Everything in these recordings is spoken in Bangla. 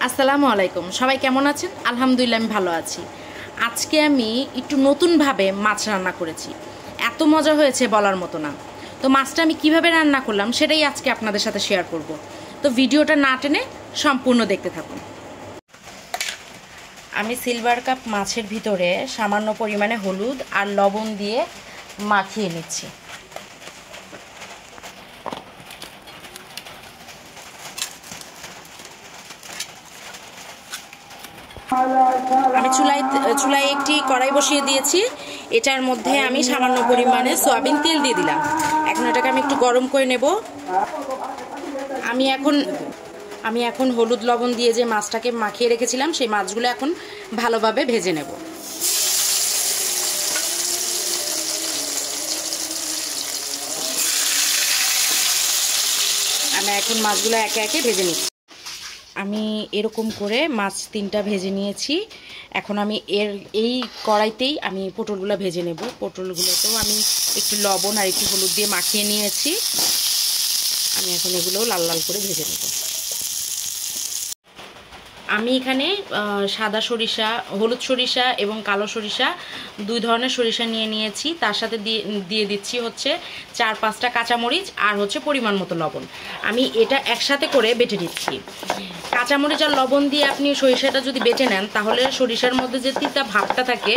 আসসালামু আলাইকুম। সবাই কেমন আছেন? আলহামদুলিল্লাহ আমি ভালো আছি। আজকে আমি একটু নতুনভাবে মাছ রান্না করেছি। এত মজা হয়েছে বলার মতো না। তো মাছটা আমি কিভাবে রান্না করলাম সেটাই আজকে আপনাদের সাথে শেয়ার করব। তো ভিডিওটা না টেনে সম্পূর্ণ দেখতে থাকুন। আমি সিলভার কাপ মাছের ভিতরে সামান্য পরিমাণে হলুদ আর লবণ দিয়ে মাখিয়ে নিচ্ছি। আমি চুলায় একটি কড়াই বসিয়ে দিয়েছি। এটার মধ্যে আমি সামান্য পরিমাণে সয়াবিন তেল দিয়ে দিলাম। এখন এটাকে আমি একটু গরম করে নেব। আমি এখন হলুদ লবণ দিয়ে যে মাছটাকে মাখিয়ে রেখেছিলাম সেই মাছগুলো এখন ভালোভাবে ভেজে নেব। আমি এখন মাছগুলো একে একে ভেজে নিচ্ছি। আমি এরকম করে মাছ 3টা ভেজে নিয়েছি। এখন আমি এই কড়াইতেই আমি পটলগুলো ভেজে নেব। পটলগুলোতেও আমি একটু লবণ আর একটু হলুদ দিয়ে মাখিয়ে নিয়েছি। আমি এখন এগুলো লাল লাল করে ভেজে নেব। আমি এখানে সাদা সরিষা, হলুদ সরিষা এবং কালো সরিষা 2 ধরনের সরিষা নিয়ে নিয়েছি। তার সাথে দিয়ে দিচ্ছি হচ্ছে 4-5টা কাঁচামরিচ আর হচ্ছে পরিমাণ মতো লবণ। আমি এটা একসাথে করে বেটে দিচ্ছি। কাঁচামরিচ আর লবণ দিয়ে আপনি সরিষাটা যদি বেটে নেন তাহলে সরিষার মধ্যে যে তিতা ভাবটা থাকে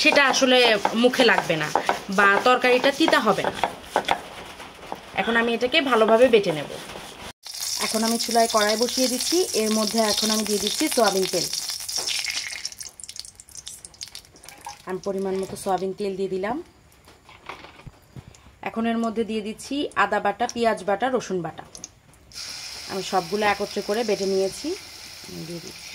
সেটা আসলে মুখে লাগবে না বা তরকারিটা তিতা হবে না। এখন আমি এটাকে ভালোভাবে বেটে নেব। এখন আমি চুলায় কড়াই বসিয়ে দিচ্ছি। এর মধ্যে এখন আমি দিয়ে দিচ্ছি সয়াবিন তেল। আমি পরিমাণ মতো সয়াবিন তেল দিয়ে দিলাম। এখন এর মধ্যে দিয়ে দিচ্ছি আদা বাটা, পেঁয়াজ বাটা, রসুন বাটা। আমি সবগুলো একত্রে করে বেটে নিয়েছি, দিয়ে দিচ্ছি।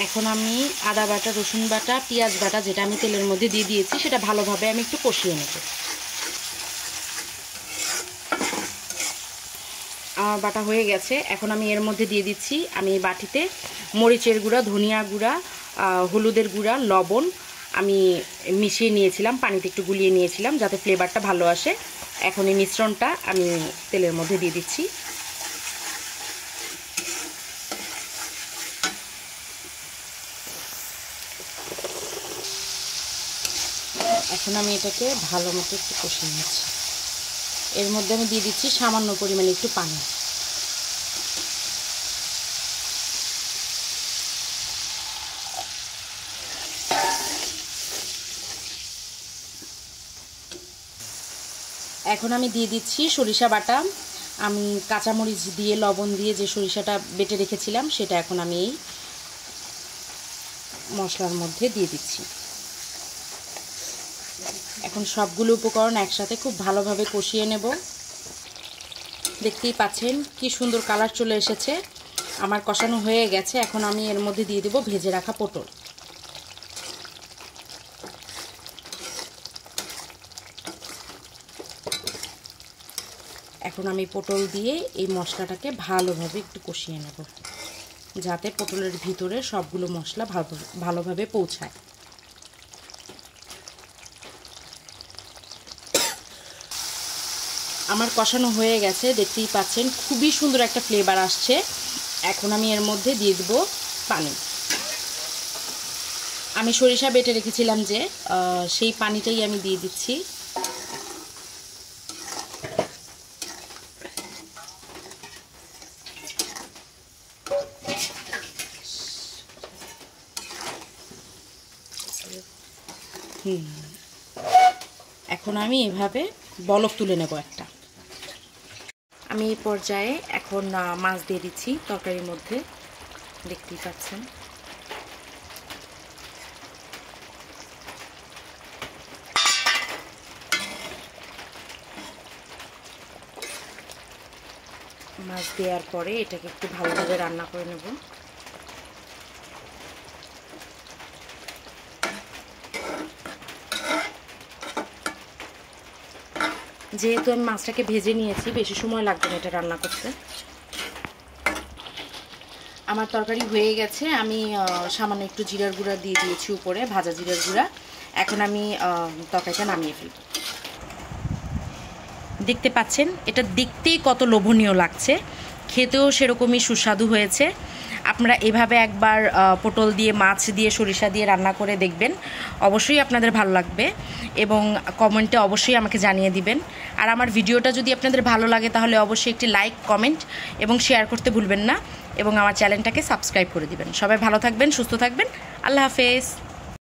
এখন আমি আদা বাটা, রসুন বাটা, পেঁয়াজ বাটা যেটা আমি তেলের মধ্যে দিয়ে দিয়েছি সেটা ভালোভাবে আমি একটু কষিয়ে নেব। আমার বাটা হয়ে গেছে। এখন আমি এর মধ্যে দিয়ে দিচ্ছি আমি এই বাটিতে মরিচের গুঁড়া, ধনিয়া গুঁড়া, হলুদের গুঁড়া, লবণ আমি মিশিয়ে নিয়েছিলাম, পানিতে একটু গুলিয়ে নিয়েছিলাম যাতে ফ্লেভারটা ভালো আসে। এখন এই মিশ্রণটা আমি তেলের মধ্যে দিয়ে দিচ্ছি। এখন আমি এটাকে ভালো মতো একটু কষিয়ে নিচ্ছি। এর মধ্যে আমি দিয়ে দিচ্ছি সামান্য পরিমাণে একটু পানি। এখন আমি দিয়ে দিচ্ছি সরিষা বাটা। আমি কাঁচামরিচ দিয়ে লবণ দিয়ে যে সরিষাটা বেটে রেখেছিলাম সেটা এখন আমি এই মশলার মধ্যে দিয়ে দিচ্ছি। এখন সবগুলো উপকরণ একসাথে খুব ভালোভাবে কষিয়ে নেব। দেখতেই পাচ্ছেন কি সুন্দর কালার চলে এসেছে। আমার কষানো হয়ে গেছে। এখন আমি এর মধ্যে দিয়ে দেব ভেজে রাখা পটল। এখন আমি পটল দিয়ে এই মশলাটাকে ভালোভাবে একটু কষিয়ে নেব যাতে পটলের ভিতরে সবগুলো মশলা ভালোভাবে পৌঁছায়। আমার কষানো হয়ে গেছে, দেখতেই পাচ্ছেন খুবই সুন্দর একটা ফ্লেভার আসছে। এখন আমি এর মধ্যে দিয়ে দেব পানি। আমি সরিষা বেটে রেখেছিলাম যে সেই পানিটাই আমি দিয়ে দিচ্ছি। এখন আমি এভাবে বলক তুলে নেব একটা। আমি এই পর্যায়ে এখন মাছ দিয়ে দিচ্ছি তরকারির মধ্যে, দেখতেই পাচ্ছেন। মাছ দেওয়ার পরে এটাকে একটু ভালোভাবে রান্না করে নেব। যেহেতু আমি মাছটাকে ভেজে নিয়েছি বেশি সময় লাগবে না এটা রান্না করতে। আমার তরকারি হয়ে গেছে। আমি সামান্য একটু জিরার গুঁড়া দিয়ে দিয়েছি উপরে, ভাজা জিরার গুঁড়া। এখন আমি তরকারিটা নামিয়ে ফেলব। দেখতে পাচ্ছেন এটা দেখতেই কত লোভনীয় লাগছে। খেতেও সেরকমই সুস্বাদু হয়েছে। আপনারা এভাবে একবার পটল দিয়ে, মাছ দিয়ে, সরিষা দিয়ে রান্না করে দেখবেন, অবশ্যই আপনাদের ভালো লাগবে এবং কমেন্টে অবশ্যই আমাকে জানিয়ে দিবেন। আর আমার ভিডিওটা যদি আপনাদের ভালো লাগে তাহলে অবশ্যই একটি লাইক, কমেন্ট এবং শেয়ার করতে ভুলবেন না এবং আমার চ্যানেলটাকে সাবস্ক্রাইব করে দিবেন। সবাই ভালো থাকবেন, সুস্থ থাকবেন। আল্লাহ হাফেজ।